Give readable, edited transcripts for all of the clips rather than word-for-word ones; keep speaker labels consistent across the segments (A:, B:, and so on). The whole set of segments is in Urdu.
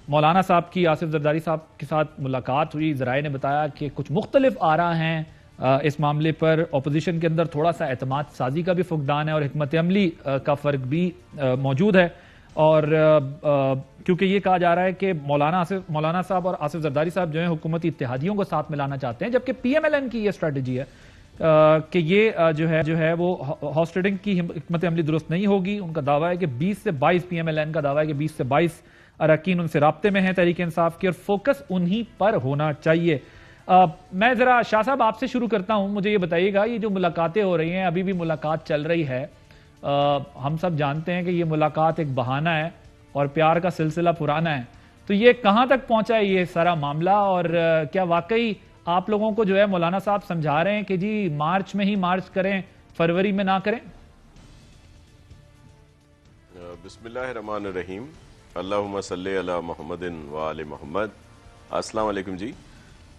A: مولانا صاحب کی آصف زرداری صاحب کے ساتھ ملاقات ہوئی. ذرائع نے بتایا کہ کچھ مختلف آراء ہیں اس معاملے پر. اپوزیشن کے اندر تھوڑا سا اعتماد سازی کا بھی فقدان ہے اور حکمت عملی کا فرق بھی موجود ہے. اور کیونکہ یہ کہا جا رہا ہے کہ مولانا صاحب اور آصف زرداری صاحب جو ہیں حکومتی اتحادیوں کو ساتھ ملانا چاہتے ہیں, جبکہ پی ایم ایل این کی یہ اسٹریٹجی ہے کہ یہ جو ہے وہ ہاؤس ٹریڈنگ کی حکمت عملی درست نہیں ہوگی. ان کا دعویٰ ہے کہ 20 سے 22 پی ایم ایل این کا دعویٰ ہے کہ 20 سے 22 اراکین ان سے رابطے میں ہیں تحریک انصاف کی, اور فوکس انہی پر ہونا چاہیے. میں ذرا شاہ صاحب آپ سے شروع کرتا ہوں. مجھے یہ بتائیے گا, یہ جو ملاقاتیں ہو رہی ہیں, ابھی بھی ملاقات چل رہی ہے, ہم سب جانتے ہیں کہ یہ ملاقات ایک بہانہ ہے اور پیار کا سلسلہ پرانا ہے, تو یہ کہاں تک پہنچا ہے یہ سارا معاملہ, اور کیا واقعی آپ لوگوں کو جو ہے مولانا صاحب سمجھا رہے ہیں کہ جی مارچ میں ہی مارچ کریں, فروری میں نہ کریں؟
B: بسم اللہ الرحمن الرحیم. اللہم صلی علی محمد و آل محمد. السلام علیکم جی.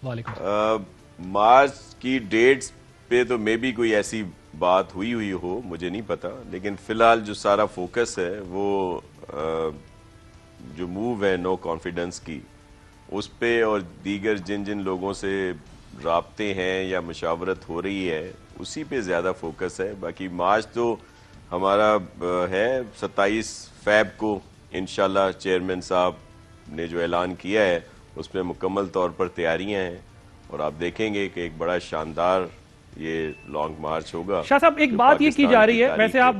A: وعلیکم.
B: مارچ کی ڈیٹس پہ تو میں بھی کوئی ایسی بات ہوئی ہو, مجھے نہیں پتا, لیکن فی الحال جو سارا فوکس ہے وہ جو موو ہے نو کانفیڈنس کی, اس پہ اور دیگر جن لوگوں سے رابطے ہیں یا مشاورت ہو رہی ہے اسی پہ زیادہ فوکس ہے. باقی مارچ تو ہمارا ہے 27 فیب کو انشاءاللہ. چیئرمین صاحب نے جو اعلان کیا ہے اس میں مکمل طور پر تیاریاں ہیں, اور آپ دیکھیں گے کہ ایک بڑا شاندار یہ لانگ مارچ ہوگا.
A: شاہ صاحب ایک بات یہ کی جا رہی ہے, ویسے آپ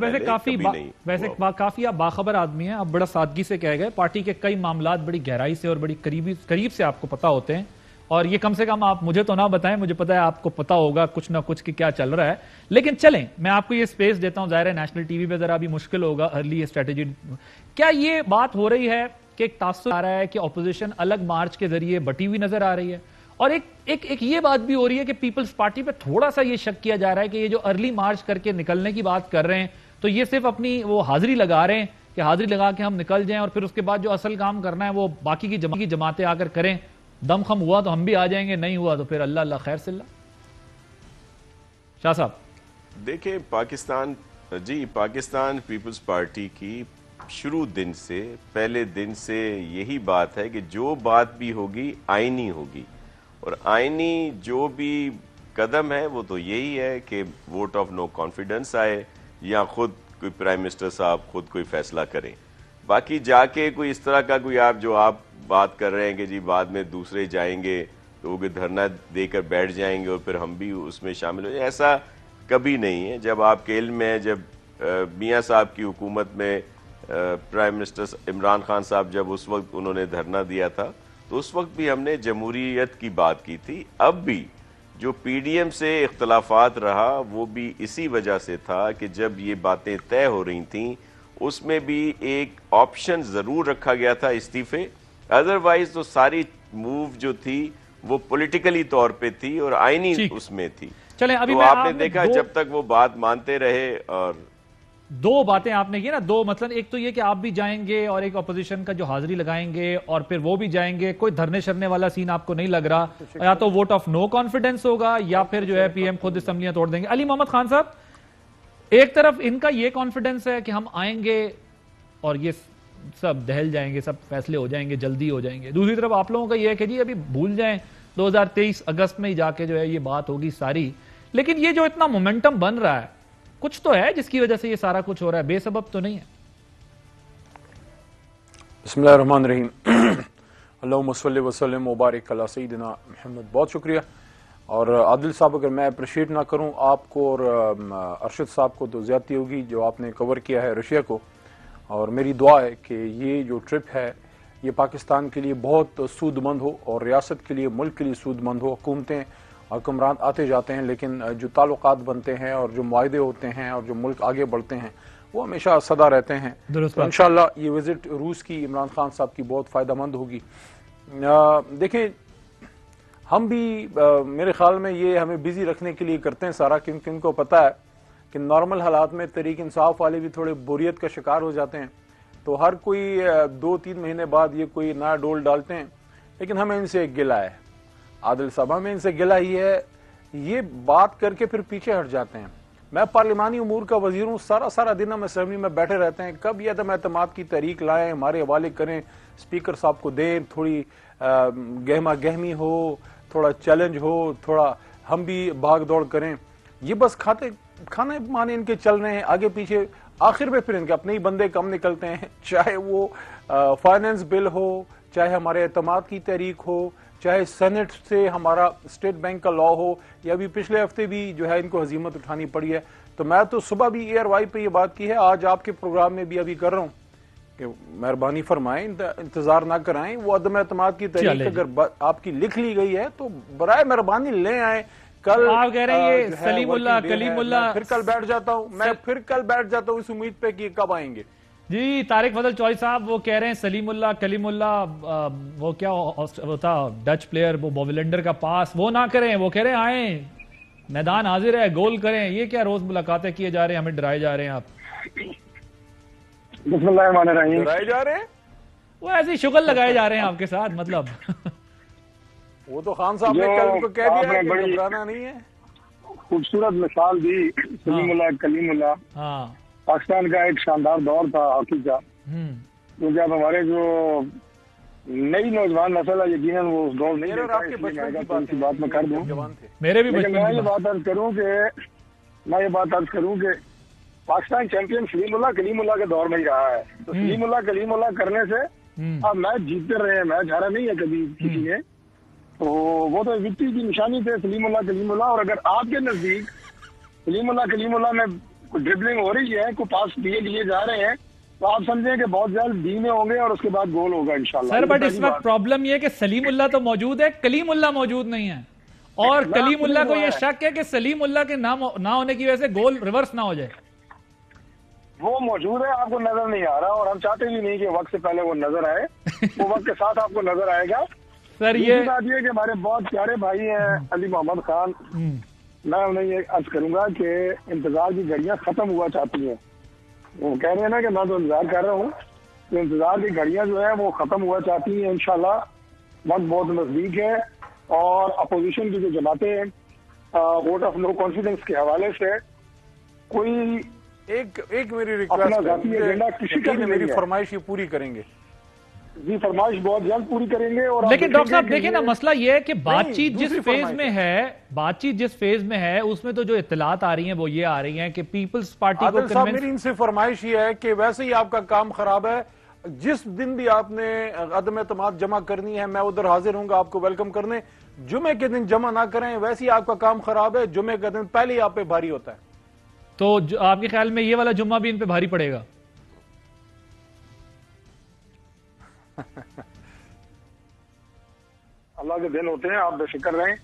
A: کافی آپ باخبر آدمی ہیں, آپ بڑا سادگی سے کہہ گئے, پارٹی کے کئی معاملات بڑی گہرائی سے اور بڑی قریب سے آپ کو پتا ہوتے ہیں, اور یہ کم سے کم آپ مجھے تو نہ بتائیں, مجھے پتا ہے آپ کو پتا ہوگا کچھ نہ کچھ کہ کیا چل رہا ہے. لیکن چلیں میں آپ کو یہ سپیس دیتا ہوں, ظاہر ہے نیشنل ٹی وی پہ ذرا بھی مشکل ہوگا ارلی اسٹریٹجی. کیا یہ بات ہو رہی ہے کہ ایک تاثر آ رہا ہے کہ اپوزیشن الگ مارچ کے ذریعے بٹی ہوئی نظر آ رہی ہے, اور ایک یہ بات بھی ہو رہی ہے کہ پیپلز پارٹی پہ تھوڑا سا یہ شک کیا جا رہا ہے کہ یہ جو ارلی مارچ کر کے نکلنے کی بات کر رہے ہیں تو یہ صرف اپنی وہ حاضری لگا رہے ہیں کہ حاضری لگا کے ہم نکل جائیں, اور پھر اس کے بعد جو اصل کام کرنا ہے وہ باقی کی جماعتیں آ کر کریں. دم خم ہوا تو ہم بھی آ جائیں گے, نہیں ہوا تو پھر اللہ اللہ خیر سے اللہ. شاہ صاحب
B: دیکھیں, پاکستان پیپلز پارٹی کی شروع دن سے, پہلے دن سے یہی بات ہے کہ جو بات بھی ہوگی آئینی ہوگی, اور آئینی جو بھی قدم ہے وہ تو یہی ہے کہ ووٹ آف نو کانفیڈنس آئے یا خود کوئی پرائم منسٹر صاحب خود کوئی فیصلہ کریں. باقی جا کے کوئی اس طرح کا کوئی آپ بات کر رہے ہیں کہ جی بعد میں دوسرے جائیں گے تو وہ دھرنا دے کر بیٹھ جائیں گے اور پھر ہم بھی اس میں شامل ہو جائیں, ایسا کبھی نہیں ہے. جب آپ کے علم میں, جب میاں صاحب کی حکومت میں پرائم منسٹر عمران خان صاحب جب اس وقت انہوں نے دھرنا دیا تھا تو اس وقت بھی ہم نے جمہوریت کی بات کی تھی. اب بھی جو پی ڈی ایم سے اختلافات رہا وہ بھی اسی وجہ سے تھا کہ جب یہ باتیں طے ہو رہی تھیں اس میں بھی ایک آپشن ضرور رکھا گیا تھا استعفے, ادروائز تو ساری موو جو تھی وہ پولیٹیکلی طور پہ تھی اور آئینی اس میں تھی.
A: چلیں ابھی
B: تو آپ نے دیکھا جب تک وہ بات مانتے رہے. اور
A: دو باتیں آپ نے کی نا, دو مثلا ایک تو یہ کہ آپ بھی جائیں گے اور ایک اپوزیشن کا جو حاضری لگائیں گے اور پھر وہ بھی جائیں گے, کوئی دھرنے شرنے والا سین آپ کو نہیں لگ رہا, یا تو ووٹ آف نو کانفیڈنس ہوگا یا پھر جو ہے پی ایم خود اسمبلیاں توڑ دیں گے. علی محمد خان صاحب, ایک طرف ان کا یہ کانفیڈنس ہے کہ ہم آئیں گے اور یہ سب دہل جائیں گے, سب فیصلے ہو جائیں گے, جلدی ہو جائیں گے. دوسری طرف آپ لوگوں کا یہ ہے کہ جی ابھی بھول جائیں 2023 اگست میں ہی جا کے جو ہے یہ بات ہوگی ساری. لیکن یہ جو اتنا مومنٹم بن رہا ہے کچھ تو ہے جس کی وجہ سے یہ سارا کچھ ہو رہا ہے, بے سبب تو نہیں ہے.
C: بسم اللہ الرحمن الرحیم. اللہم صلی وسلم وبارک علی سیدنا محمد. بہت شکریہ. اور عادل صاحب, اگر میں اپریشیٹ نہ کروں آپ کو اور ارشد صاحب کو تو زیادتی ہوگی جو آپ نے کور کیا ہے رشیا کو, اور میری دعا ہے کہ یہ جو ٹرپ ہے یہ پاکستان کے لیے بہت سود مند ہو اور ریاست کے لیے, ملک کے لیے سود مند ہو. حکومتیں حکمران آتے جاتے ہیں لیکن جو تعلقات بنتے ہیں اور جو معاہدے ہوتے ہیں اور جو ملک آگے بڑھتے ہیں وہ ہمیشہ سدا رہتے ہیں. تو انشاءاللہ یہ وزٹ روس کی عمران خان صاحب کی بہت فائدہ مند ہوگی. دیکھیں ہم بھی میرے خیال میں یہ ہمیں بزی رکھنے کے لیے کرتے ہیں سارا, کیونکہ ان کو پتہ ہے کہ نارمل حالات میں تحریک انصاف والے بھی تھوڑے بوریت کا شکار ہو جاتے ہیں, تو ہر کوئی 2-3 مہینے بعد یہ کوئی نیا ڈول ڈالتے ہیں. لیکن ہمیں ان سے ایک گلہ ہے عادل صاحب, ہمیں ان سے گلہ ہی ہے, یہ بات کر کے پھر پیچھے ہٹ جاتے ہیں. میں پارلیمانی امور کا وزیر ہوں، سارا دن ہم اسمبلی میں بیٹھے رہتے ہیں، کب یہ عدم اعتماد کی تحریک لائیں، ہمارے حوالے کریں، اسپیکر صاحب کو دیں، تھوڑی گہما گہمی ہو، تھوڑا چیلنج ہو، تھوڑا ہم بھی بھاگ دوڑ کریں. یہ بس کھانے مانے ان کے چل رہے ہیں آگے پیچھے. آخر میں پھر ان کے اپنے ہی بندے کم نکلتے ہیں، چاہے وہ فائنینس بل ہو، چاہے ہمارے اعتماد کی تحریک ہو، چاہے سینٹ سے ہمارا اسٹیٹ بینک کا لا ہو، یا بھی پچھلے ہفتے بھی جو ہے ان کو ہزیمت اٹھانی پڑی ہے. تو میں تو صبح بھی اے آر وائی پہ یہ بات کی ہے، آج آپ کے پروگرام میں بھی ابھی کر رہا ہوں کہ مہربانی فرمائیں، انتظار نہ کرائیں. وہ عدم اعتماد کی تحریک اگر آپ کی لکھ لی گئی ہے تو برائے مہربانی لے آئیں. کل
A: آپ کہہ رہے ہیں یہ سلیم اللہ کلیم اللہ،
C: پھر کل بیٹھ جاتا ہوں میں، اس امید پہ کہ کب آئیں گے.
A: جی طارق فضل چوہی صاحب وہ کہہ رہے ہیں سلیم اللہ کلیم اللہ، وہ کیا ہوتا ڈچ پلیئر وہ بوولینڈر کا پاس وہ نہ کریں، وہ کہہ رہے ہیں آئیں میدان حاضر ہے گول کریں. یہ کیا روز ملاقاتیں کیے جا رہے ہیں، ہمیں ڈرائے جا رہے ہیں آپ؟
D: بسم اللہ الرحمن الرحیم.
C: ڈرائے جا رہے ہیں،
A: وہ ایسی شغل لگائے جا رہے ہیں آپ کے ساتھ، مطلب
C: وہ تو خان صاحب نے کل ان کو کہہ دیا ہے کہ گھبرانا نہیں ہے.
D: خوبصورت مثال دی سلیم اللہ کلیم اللہ.
A: ہاں
D: پاکستان کا ایک شاندار دور تھا ہاکی کا، کیونکہ اب ہمارے جو نئی نوجوان نسل ہے یقیناً وہ اس دور نہیں
C: آپ کے بچپن کی
D: بات میں کر دوں.
A: میرے بھی
D: لیکن میں یہ
A: بچپن
D: بات عرض کروں کہ پاکستان چیمپئن سلیم اللہ کلیم اللہ کے دور میں ہی رہا ہے. تو سلیم اللہ کلیم اللہ کرنے سے اب میچ جیتتے رہے ہیں، میچ ہارا نہیں ہے کبھی کسی نے. تو وہ تو وکٹری کی نشانی تھے سلیم اللہ کلیم اللہ. اور اگر آپ کے نزدیک سلیم اللہ کلیم اللہ میں کوئی ڈربلنگ ہو رہی ہے، کوئی پاس دیے جا رہے ہیں، تو آپ سمجھیں کہ بہت جلد ڈی میں ہوں گے اور اس کے بعد گول ہوگا انشاءاللہ.
A: سر بٹ اس وقت پرابلم یہ ہے کہ سلیم اللہ تو موجود ہے، کلیم اللہ موجود نہیں ہے، اور کلیم اللہ کو یہ شک ہے کہ سلیم اللہ کے نہ ہونے کی وجہ سے گول ریورس نہ ہو جائے.
D: وہ موجود ہے، آپ کو نظر نہیں آ رہا، اور ہم چاہتے بھی نہیں کہ وقت سے پہلے وہ نظر آئے. وہ وقت کے ساتھ آپ کو نظر آئے گا.
A: سر
D: یہ بات یہ کہ ہمارے بہت پیارے بھائی ہیں علی محمد خان، میں انہیں یہ عرض کروں گا کہ انتظار کی گھڑیاں ختم ہوا چاہتی ہیں. وہ کہہ رہے ہیں نا کہ میں تو انتظار کر رہا ہوں، تو انتظار کی گھڑیاں جو ہیں وہ ختم ہوا چاہتی ہیں. انشاءاللہ وقت بہت نزدیک ہے، اور اپوزیشن کی جو جماعتیں ہیں ووٹ آف نو کانفیڈنس کے حوالے سے کوئی
C: ایک میری
D: اپنا ذاتی ایجنڈا کسی کا بھی
C: میری
D: نہیں ہے.
C: فرمائش یہ پوری کریں گے.
D: جی فرمائش بہت جلد پوری کریں گے. اور
A: لیکن ڈاکٹر صاحب دیکھیں نا، مسئلہ یہ ہے کہ بات چیت جس فیز میں ہے اس میں تو جو اطلاعات آ رہی ہیں وہ یہ آ رہی ہیں کہ پیپلز پارٹی کو
C: عادل صاحب میری ان سے فرمائش یہ ہے کہ ویسے ہی آپ کا کام خراب ہے، جس دن بھی آپ نے عدم اعتماد جمع کرنی ہے میں ادھر حاضر ہوں گا آپ کو ویلکم کرنے. جمعے کے دن جمع نہ کریں، ویسے ہی آپ کا کام خراب ہے. جمعے کے دن پہلے ہی آپ پہ بھاری ہوتا ہے.
A: تو آپ کے خیال میں یہ والا جمعہ بھی ان پہ بھاری پڑے گا؟
D: اللہ کے دن ہوتے ہیں، آپ بے فکر رہیں،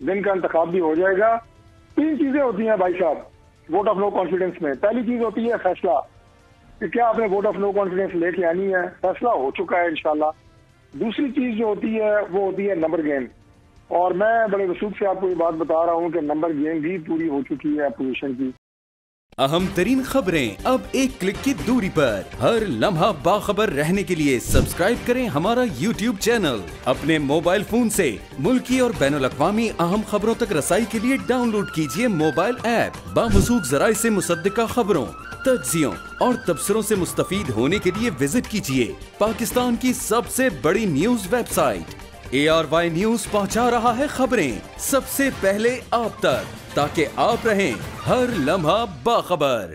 D: دن کا انتخاب بھی ہو جائے گا. 3 چیزیں ہوتی ہیں بھائی صاحب ووٹ آف نو کانفیڈنس میں. پہلی چیز ہوتی ہے فیصلہ کہ کیا آپ نے ووٹ آف نو کانفیڈنس لے کے آنی ہے. فیصلہ ہو چکا ہے انشاءاللہ. دوسری چیز جو ہوتی ہے وہ ہوتی ہے نمبر گیم. اور میں بڑے رسوخ سے آپ کو یہ بات بتا رہا ہوں کہ نمبر گیم بھی پوری ہو چکی ہے اپوزیشن کی.
E: اہم ترین خبریں اب ایک کلک کی دوری پر. ہر لمحہ باخبر رہنے کے لیے سبسکرائب کریں ہمارا یوٹیوب چینل. اپنے موبائل فون سے ملکی اور بین الاقوامی اہم خبروں تک رسائی کے لیے ڈاؤن لوڈ کیجیے موبائل ایپ. باموثوق ذرائع سے مصدقہ خبروں، تجزیوں اور تبصروں سے مستفید ہونے کے لیے وزٹ کیجیے پاکستان کی سب سے بڑی news website. ARY news پہنچا رہا ہے خبریں سب سے پہلے آپ تک، تاکہ آپ رہیں ہر لمحہ باخبر.